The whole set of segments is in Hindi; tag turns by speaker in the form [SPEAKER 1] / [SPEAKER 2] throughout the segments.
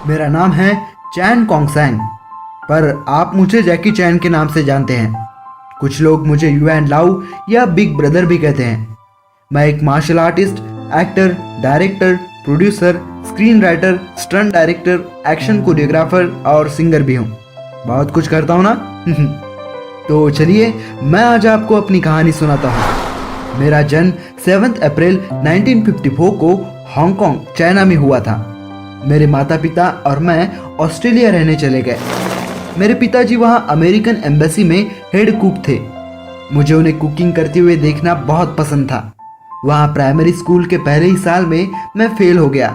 [SPEAKER 1] मेरा नाम है चैन कोंगसैंग, पर आप मुझे जैकी चैन के नाम से जानते हैं। कुछ लोग मुझे यू एंड लाउ या बिग ब्रदर भी कहते हैं। मैं एक martial artist, actor, director, producer, screen writer, stunt director, action choreographer और सिंगर भी हूँ। बहुत कुछ करता हूँ ना। तो चलिए मैं आज आपको अपनी कहानी सुनाता हूँ। मेरा जन्म 7 अप्रैल 1954 को हांगकांग, चाइना में हुआ था। मेरे माता पिता और मैं ऑस्ट्रेलिया रहने चले गए। मेरे पिताजी वहाँ अमेरिकन एम्बेसी में हेड कुक थे। मुझे उन्हें कुकिंग करते हुए देखना बहुत पसंद था। वहाँ प्राइमरी स्कूल के पहले ही साल में मैं फेल हो गया।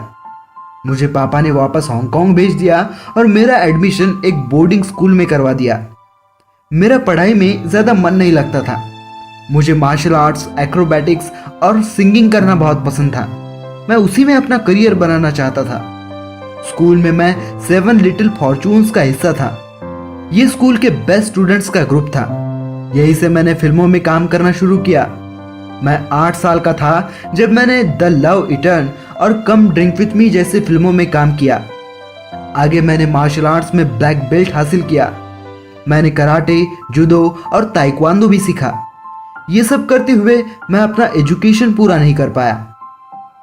[SPEAKER 1] मुझे पापा ने वापस हांगकांग भेज दिया और मेरा एडमिशन एक बोर्डिंग स्कूल में करवा दिया। मेरा पढ़ाई में ज़्यादा मन नहीं लगता था। मुझे मार्शल आर्ट्स, एक्रोबैटिक्स और सिंगिंग करना बहुत पसंद था। मैं उसी में अपना करियर बनाना चाहता था। स्कूल में मैं 7 लिटिल फॉर्चून्स का हिस्सा था। ये स्कूल के बेस्ट स्टूडेंट्स का ग्रुप था। यहीं से मैंने फिल्मों में काम करना शुरू किया। मैं 8 साल का था जब मैंने द लव इटर्न और कम ड्रिंक विथ मी जैसे फिल्मों में काम किया। आगे मैंने मार्शल आर्ट्स में ब्लैक बेल्ट हासिल किया। मैंने कराटे, जूडो और ताइक्वांडो भी सीखा। ये सब करते हुए मैं अपना एजुकेशन पूरा नहीं कर पाया।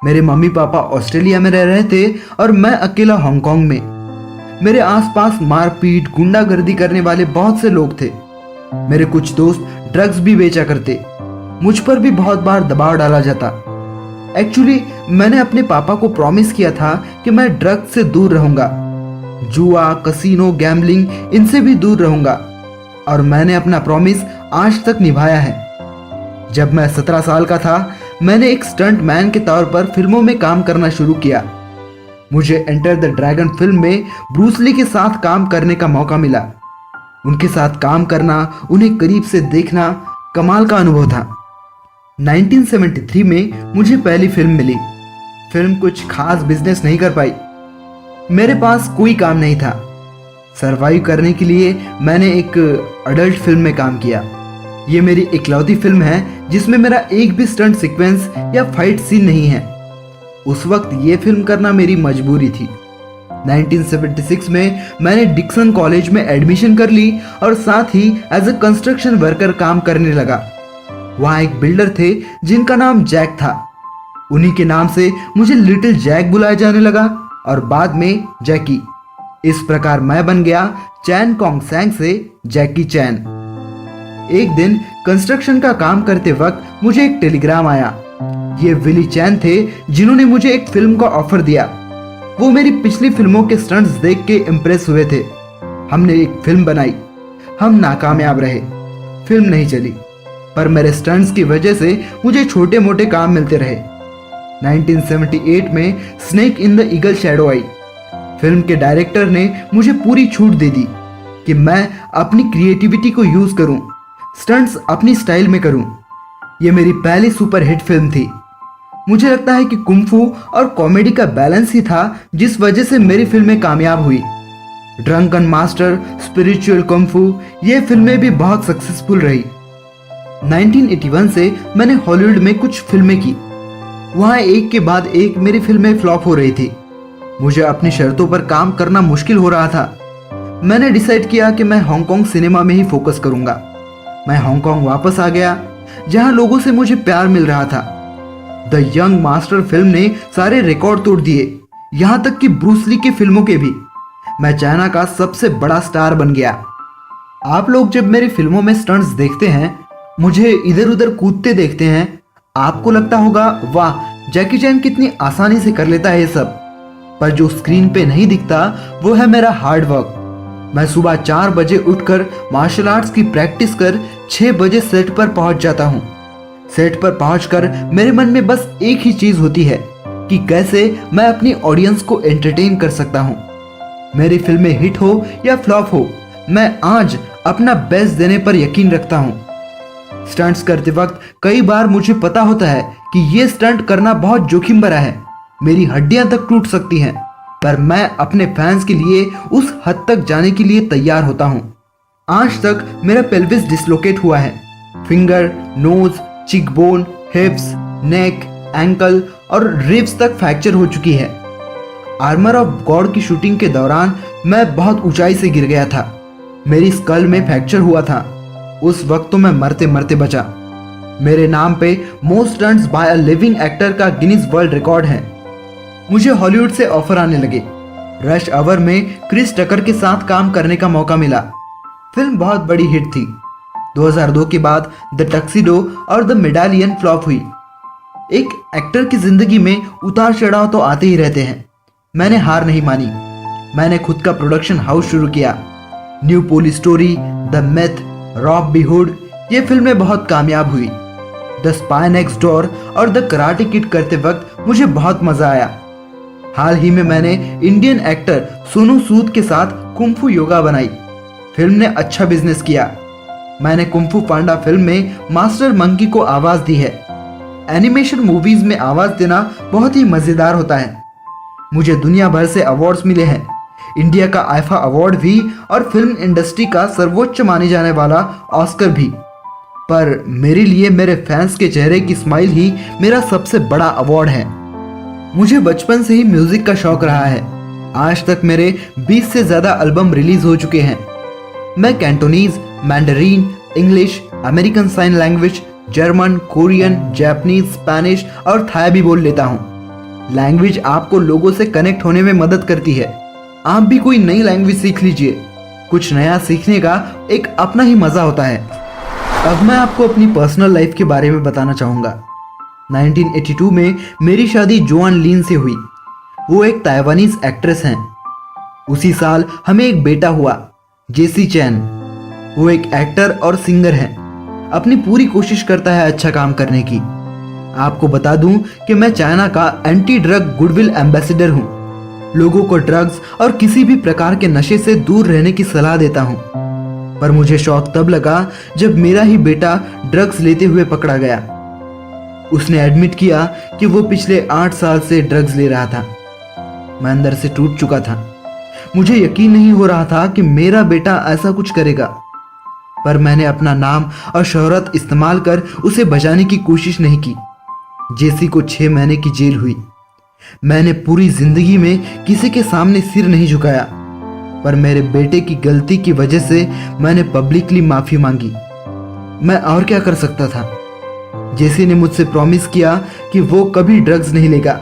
[SPEAKER 1] मेरे मम्मी पापा ऑस्ट्रेलिया में रह रहे थे और मैं अकेला हांगकांग में। मेरे आसपास मारपीट, गुंडागर्दी करने वाले बहुत से लोग थे। मेरे कुछ दोस्त ड्रग्स भी बेचा करते। मुझ पर भी बहुत बार दबाव डाला जाता। एक्चुअली मैंने अपने पापा को प्रॉमिस किया था कि मैं ड्रग्स से दूर रहूंगा, जुआ, कसीनो, गैम्बलिंग इनसे भी दूर रहूंगा, और मैंने अपना प्रॉमिस आज तक निभाया है। जब मैं 17 साल का था मैंने एक स्टंट मैन के तौर पर फिल्मों में काम करना शुरू किया। मुझे एंटर द ड्रैगन फिल्म में ब्रूस ली के साथ काम करने का मौका मिला। उनके साथ काम करना, उन्हें करीब से देखना कमाल का अनुभव था। 1973 में मुझे पहली फिल्म मिली। फिल्म कुछ खास बिजनेस नहीं कर पाई। मेरे पास कोई काम नहीं था। सरवाइव करने के लिए मैंने एक अडल्ट फिल्म में काम किया। ये मेरी इकलौती फिल्म है जिसमें मेरा एक भी स्टंट सीक्वेंस या फाइट सीन नहीं है। उस वक्त ये फिल्म करना मेरी मजबूरी थी। 1976 में मैंने डिक्सन कॉलेज में एडमिशन कर ली और साथ ही एज ए कंस्ट्रक्शन वर्कर काम करने लगा। वहाँ एक बिल्डर थे जिनका नाम जैक था। उन्हीं के नाम से मुझे लिटिल जैक बुलाया जाने लगा और बाद में जैकी। इस प्रकार मैं बन गया चैन कोंगसैंग से जैकी चैन। एक दिन कंस्ट्रक्शन का काम करते वक्त मुझे एक टेलीग्राम आया। ये विली चैन थे जिन्होंने मुझे एक फिल्म का ऑफर दिया। वो मेरी पिछली फिल्मों के स्टंट्स देख के इम्प्रेस हुए थे। हमने एक फिल्म बनाई। हम नाकामयाब रहे, फिल्म नहीं चली, पर मेरे स्टंट्स की वजह से मुझे छोटे मोटे काम मिलते रहे। 1978 में snake in the eagle shadow I. Film के डायरेक्टर ने मुझे पूरी छूट दे दी कि मैं अपनी क्रिएटिविटी को यूज करूं, स्टंट्स अपनी स्टाइल में करूं। ये मेरी पहली सुपर हिट फिल्म थी। मुझे लगता है कि कुंफू और कॉमेडी का बैलेंस ही था जिस वजह से मेरी फिल्में कामयाब हुई। ड्रंकन मास्टर, स्पिरिचुअल कुंफू, ये फिल्में भी बहुत सक्सेसफुल रही। 1981 से मैंने हॉलीवुड में कुछ फिल्में की। वहाँ एक के बाद एक मेरी फिल्में फ्लॉप हो रही थी। मुझे अपनी शर्तों पर काम करना मुश्किल हो रहा था। मैंने डिसाइड किया कि मैं हांगकांग सिनेमा में ही फोकस करूंगा। मैं हांगकांग वापस आ गया जहां लोगों से मुझे प्यार मिल रहा था। द यंग मास्टर फिल्म ने सारे रिकॉर्ड तोड़ दिए, यहां तक कि ब्रूस ली की फिल्मों के भी। मैं चाइना का सबसे बड़ा स्टार बन गया। आप लोग जब मेरी फिल्मों में स्टंट्स देखते हैं, मुझे इधर उधर कूदते देखते हैं, आपको लगता होगा वाह जैकी चैन कितनी आसानी से कर लेता है ये सब। पर जो स्क्रीन पे नहीं दिखता वो है मेरा हार्ड वर्क। मैं सुबह 4 बजे उठकर मार्शल आर्ट्स की प्रैक्टिस कर 6 बजे सेट पर पहुंच जाता हूं। सेट पर पहुंचकर मेरे मन में बस एक ही चीज होती है कि कैसे मैं अपनी ऑडियंस को एंटरटेन कर सकता हूं। मेरी फिल्में हिट हो या फ्लॉप हो, मैं आज अपना बेस्ट देने पर यकीन रखता हूं। स्टंट्स करते वक्त कई बार मुझे पता होता है कि ये स्टंट करना बहुत जोखिम भरा है, मेरी हड्डियां तक टूट सकती हैं, पर मैं अपने फैंस के लिए उस हद तक जाने के लिए तैयार होता हूं। आज तक मेरा पेल्विस डिसलोकेट हुआ है। फिंगर, नोज, चिकबोन, हिप्स, नेक, एंकल और रिब्स तक फ्रैक्चर हो चुकी है। आर्मर ऑफ गॉड की शूटिंग के दौरान मैं बहुत ऊंचाई से गिर गया था। मेरी स्कल में फ्रैक्चर हुआ था। उस वक्त तो मैं मरते मरते बचा। मेरे नाम पे most stunts by a living actor का गिनीज वर्ल्ड रिकॉर्ड है। मुझे हॉलीवुड से ऑफर आने लगे। रश आवर में क्रिस टकर के साथ काम करने का मौका मिला। फिल्म बहुत बड़ी हिट थी। 2002 के बाद द टक्सिडो और द मेडालियन फ्लॉप हुई। एक एक्टर की जिंदगी में उतार चढ़ाव तो आते ही रहते हैं। मैंने हार नहीं मानी। मैंने खुद का प्रोडक्शन हाउस शुरू किया। New Police Story, The Myth, Rob B Hood ये फिल्में बहुत कामयाब हुई। द स्पाई नेक्स्ट डोर और द कराटे किड करते वक्त मुझे बहुत मजा आया। हाल ही में मैंने इंडियन एक्टर सोनू सूद के साथ कुंफू योगा बनाई। फिल्म ने अच्छा बिजनेस किया। मैंने कुंफू पांडा फिल्म में मास्टर मंकी को आवाज दी है। एनिमेशन मूवीज में आवाज देना बहुत ही मजेदार होता है। मुझे दुनिया भर से अवार्ड्स मिले हैं। इंडिया का आईफा अवार्ड भी और फिल्म इंडस्ट्री का सर्वोच्च माने जाने वाला ऑस्कर भी। पर मेरे लिए मेरे फैंस के चेहरे की स्माइल ही मेरा सबसे बड़ा अवार्ड है। मुझे बचपन से ही म्यूजिक का शौक रहा है। आज तक मेरे 20 से ज्यादा एल्बम रिलीज हो चुके हैं। मैं Cantonese, Mandarin, English, American sign language, German, Korean, Japanese, Spanish और थाई भी बोल लेता हूँ। लैंग्वेज आपको लोगों से कनेक्ट होने में मदद करती है। आप भी कोई नई लैंग्वेज सीख लीजिए। कुछ नया सीखने का एक अपना ही मजा होता है। अब मैं आपको अपनी पर्सनल लाइफ के बारे में बताना चाहूँगा। 1982 में मेरी शादी जोआन लिन से हुई। वो एक ताइवानीज एक्ट्रेस हैं। उसी साल हमें एक बेटा हुआ, जेसी चैन। वो एक एक्टर और सिंगर हैं। अपनी पूरी कोशिश करता है अच्छा काम करने की। आपको बता दूं कि मैं चाइना का एंटी ड्रग गुडविल एम्बेसडर हूं। लोगों को ड्रग्स और किसी भी प्रकार के नशे से दूर रहने की सलाह देता हूं। पर मुझे शौक तब लगा जब मेरा ही बेटा ड्रग्स लेते हुए पकड़ा गया। उसने एडमिट किया कि वो पिछले 8 साल से ड्रग्स ले रहा था। मैं अंदर से टूट चुका था। मुझे यकीन नहीं हो रहा था कि मेरा बेटा ऐसा कुछ करेगा। पर मैंने अपना नाम और शोहरत इस्तेमाल कर उसे बचाने की कोशिश नहीं की। जेसी को 6 महीने की जेल हुई। मैंने पूरी जिंदगी में किसी के सामने सिर नहीं झुकाया। पर मेरे बेटे की गलती की वजह से मैंने पब्लिकली माफी मांगी। मैं और क्या कर सकता था। जेसी ने मुझसे प्रॉमिस किया कि वो कभी ड्रग्स नहीं लेगा।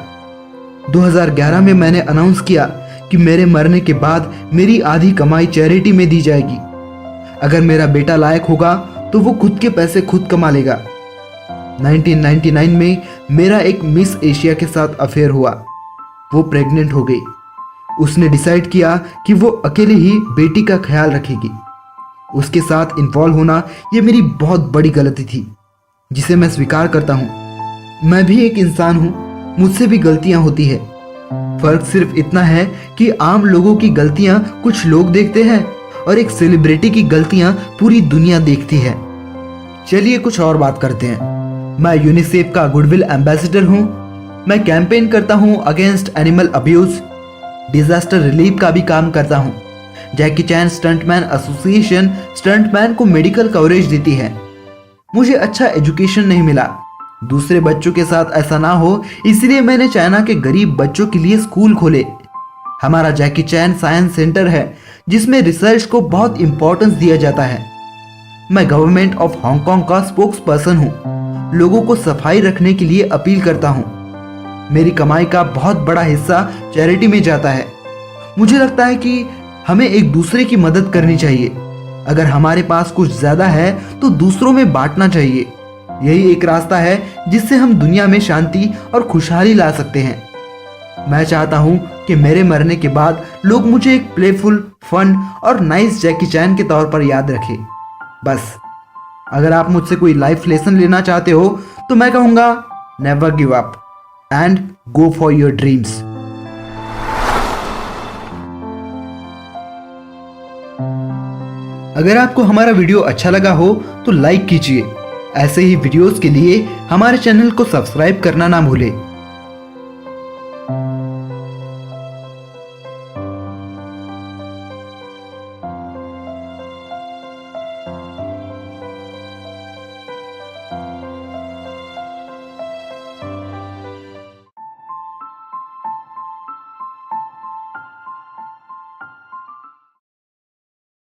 [SPEAKER 1] 2011 में मैंने अनाउंस किया कि मेरे मरने के बाद मेरी आधी कमाई चैरिटी में दी जाएगी। अगर मेरा बेटा लायक होगा तो वो खुद के पैसे खुद कमा लेगा। 1999 में मेरा एक मिस एशिया के साथ अफेयर हुआ। वो प्रेग्नेंट हो गई। उसने डिसाइड किया कि वो अकेले ही बेटी का ख्याल रखेगी। उसके साथ इन्वॉल्व होना ये मेरी बहुत बड़ी गलती थी, जिसे मैं स्वीकार करता हूँ। मैं भी एक इंसान हूँ, मुझसे भी गलतियाँ होती है। फर्क सिर्फ इतना है कि आम लोगों की गलतियाँ कुछ लोग देखते हैं और एक सेलिब्रिटी की गलतियाँ पूरी दुनिया देखती है। चलिए कुछ और बात करते हैं। मैं यूनिसेफ का गुडविल एम्बेसडर हूँ। मैं कैंपेन करता हूँ against animal abuse. Disaster relief का भी काम करता हूँ। जैकी चैन स्टंटमैन एसोसिएशन स्टंटमैन को मेडिकल कवरेज देती है। मुझे अच्छा एजुकेशन नहीं मिला। दूसरे बच्चों के साथ ऐसा ना हो, इसलिए मैंने चाइना के गरीब बच्चों के लिए स्कूल खोले। हमारा जैकी चैन साइंस सेंटर है, जिसमें रिसर्च को बहुत इंपॉर्टेंस दिया जाता है। मैं गवर्नमेंट ऑफ हांगकांग का स्पोक्स पर्सन हूँ। लोगों को सफाई रखने के लिए अपील करता हूँ। मेरी कमाई का बहुत बड़ा हिस्सा चैरिटी में जाता है। मुझे लगता है कि हमें एक दूसरे की मदद करनी चाहिए। अगर हमारे पास कुछ ज्यादा है तो दूसरों में बांटना चाहिए। यही एक रास्ता है जिससे हम दुनिया में शांति और खुशहाली ला सकते हैं। मैं चाहता हूं कि मेरे मरने के बाद लोग मुझे एक प्लेफुल, फन और नाइस जैकी चैन के तौर पर याद रखें। बस अगर आप मुझसे कोई लाइफ लेसन लेना चाहते हो तो मैं कहूँगा never give up and go for your dreams. अगर आपको हमारा वीडियो अच्छा लगा हो तो लाइक कीजिए। ऐसे ही वीडियोस के लिए हमारे चैनल को सब्सक्राइब करना ना भूलें।